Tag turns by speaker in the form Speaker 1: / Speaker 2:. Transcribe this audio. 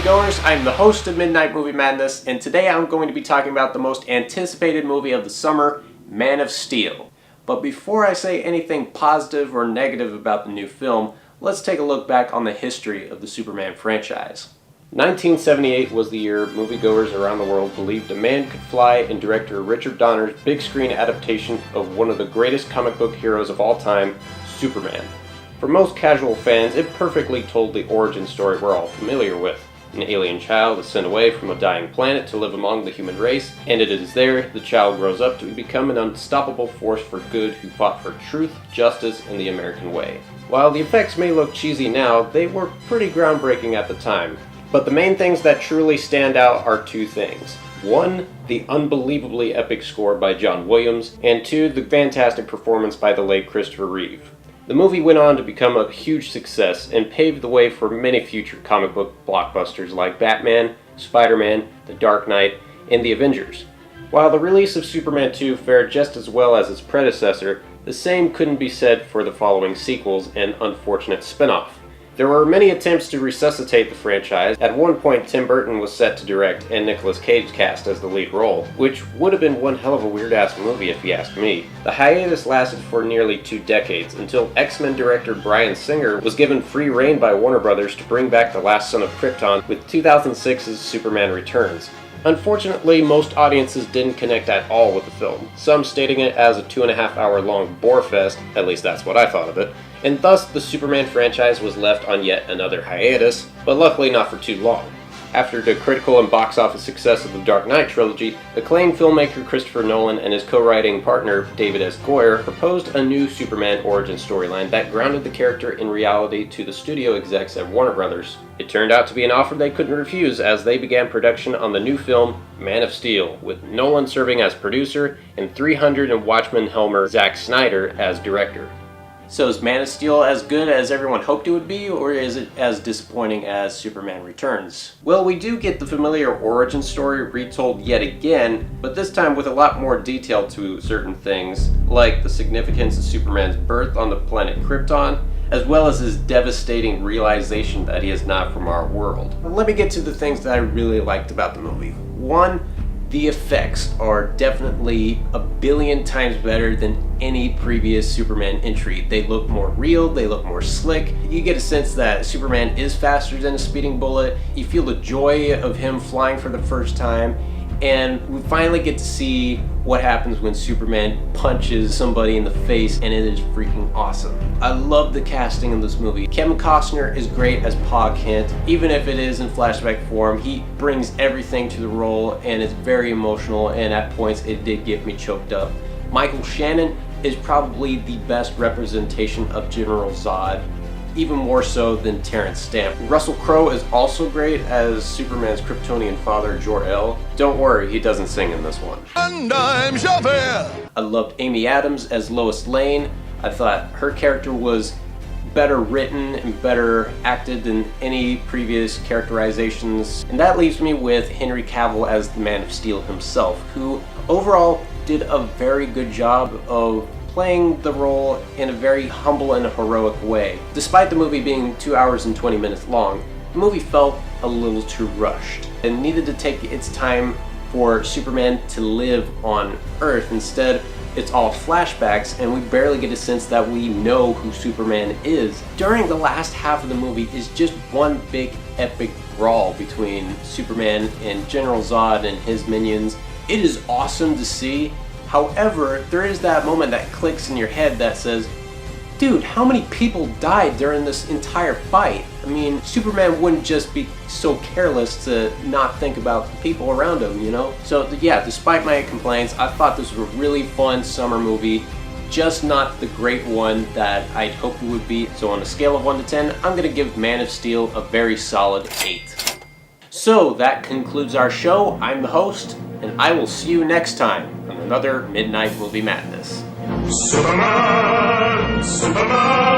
Speaker 1: moviegoers? I'm the host of Midnight Movie Madness, and today I'm going to be talking about the most anticipated movie of the summer, Man of Steel. But before I say anything positive or negative about the new film, let's take a look back on the history of the Superman franchise. 1978 was the year moviegoers around the world believed a man could fly, and director Richard Donner's big screen adaptation of one of the greatest comic book heroes of all time, Superman. For most casual fans, it perfectly told the origin story we're all familiar with. An alien child is sent away from a dying planet to live among the human race, and it is there the child grows up to become an unstoppable force for good who fought for truth, justice, and the American way. While the effects may look cheesy now, they were pretty groundbreaking at the time. But the main things that truly stand out are two things. One, the unbelievably epic score by John Williams, and two, the fantastic performance by the late Christopher Reeve. The movie went on to become a huge success and paved the way for many future comic book blockbusters like Batman, Spider-Man, The Dark Knight, and The Avengers. While the release of Superman 2 fared just as well as its predecessor, the same couldn't be said for the following sequels and unfortunate spin-off. There were many attempts to resuscitate the franchise. At one point, Tim Burton was set to direct and Nicolas Cage cast as the lead role, which would have been one hell of a weird-ass movie if you ask me. The hiatus lasted for nearly 2 decades, until X-Men director Bryan Singer was given free rein by Warner Brothers to bring back the last son of Krypton with 2006's Superman Returns. Unfortunately, most audiences didn't connect at all with the film, some stating it as a 2.5-hour long bore fest, at least that's what I thought of it, and thus the Superman franchise was left on yet another hiatus, but luckily not for too long. After the critical and box office success of the Dark Knight trilogy, acclaimed filmmaker Christopher Nolan and his co-writing partner David S. Goyer proposed a new Superman origin storyline that grounded the character in reality to the studio execs at Warner Brothers. It turned out to be an offer they couldn't refuse as they began production on the new film Man of Steel, with Nolan serving as producer and 300 and Watchmen helmer Zack Snyder as director. So is Man of Steel as good as everyone hoped it would be, or is it as disappointing as Superman Returns? Well, we do get the familiar origin story retold yet again, but this time with a lot more detail to certain things, like the significance of Superman's birth on the planet Krypton, as well as his devastating realization that he is not from our world. Let me get to the things that I really liked about the movie. One, the effects are definitely a billion times better than any previous Superman entry. They look more real, they look more slick. You get a sense that Superman is faster than a speeding bullet. You feel the joy of him flying for the first time. And we finally get to see what happens when Superman punches somebody in the face, and it is freaking awesome. I love the casting in this movie. Kevin Costner is great as Pa Kent. Even if it is in flashback form, he brings everything to the role, and it's very emotional, and at points it did get me choked up. Michael Shannon is probably the best representation of General Zod, even more so than Terrence Stamp. Russell Crowe is also great as Superman's Kryptonian father, Jor-El. Don't worry, he doesn't sing in this one. And I'm Javert! I loved Amy Adams as Lois Lane. I thought her character was better written and better acted than any previous characterizations. And that leaves me with Henry Cavill as the Man of Steel himself, who overall did a very good job of playing the role in a very humble and heroic way. Despite the movie being 2 hours and 20 minutes long, the movie felt a little too rushed and needed to take its time for Superman to live on Earth. Instead, it's all flashbacks, and we barely get a sense that we know who Superman is. During the last half of the movie is just one big epic brawl between Superman and General Zod and his minions. It is awesome to see. However, there is that moment that clicks in your head that says, dude, how many people died during this entire fight? I mean, Superman wouldn't just be so careless to not think about the people around him, you know? So yeah, despite my complaints, I thought this was a really fun summer movie, just not the great one that I'd hoped it would be. So on a scale of 1 to 10, I'm gonna give Man of Steel a very solid 8. So that concludes our show. I'm the host, and I will see you next time on another Midnight Movie Madness.
Speaker 2: Superman, Superman.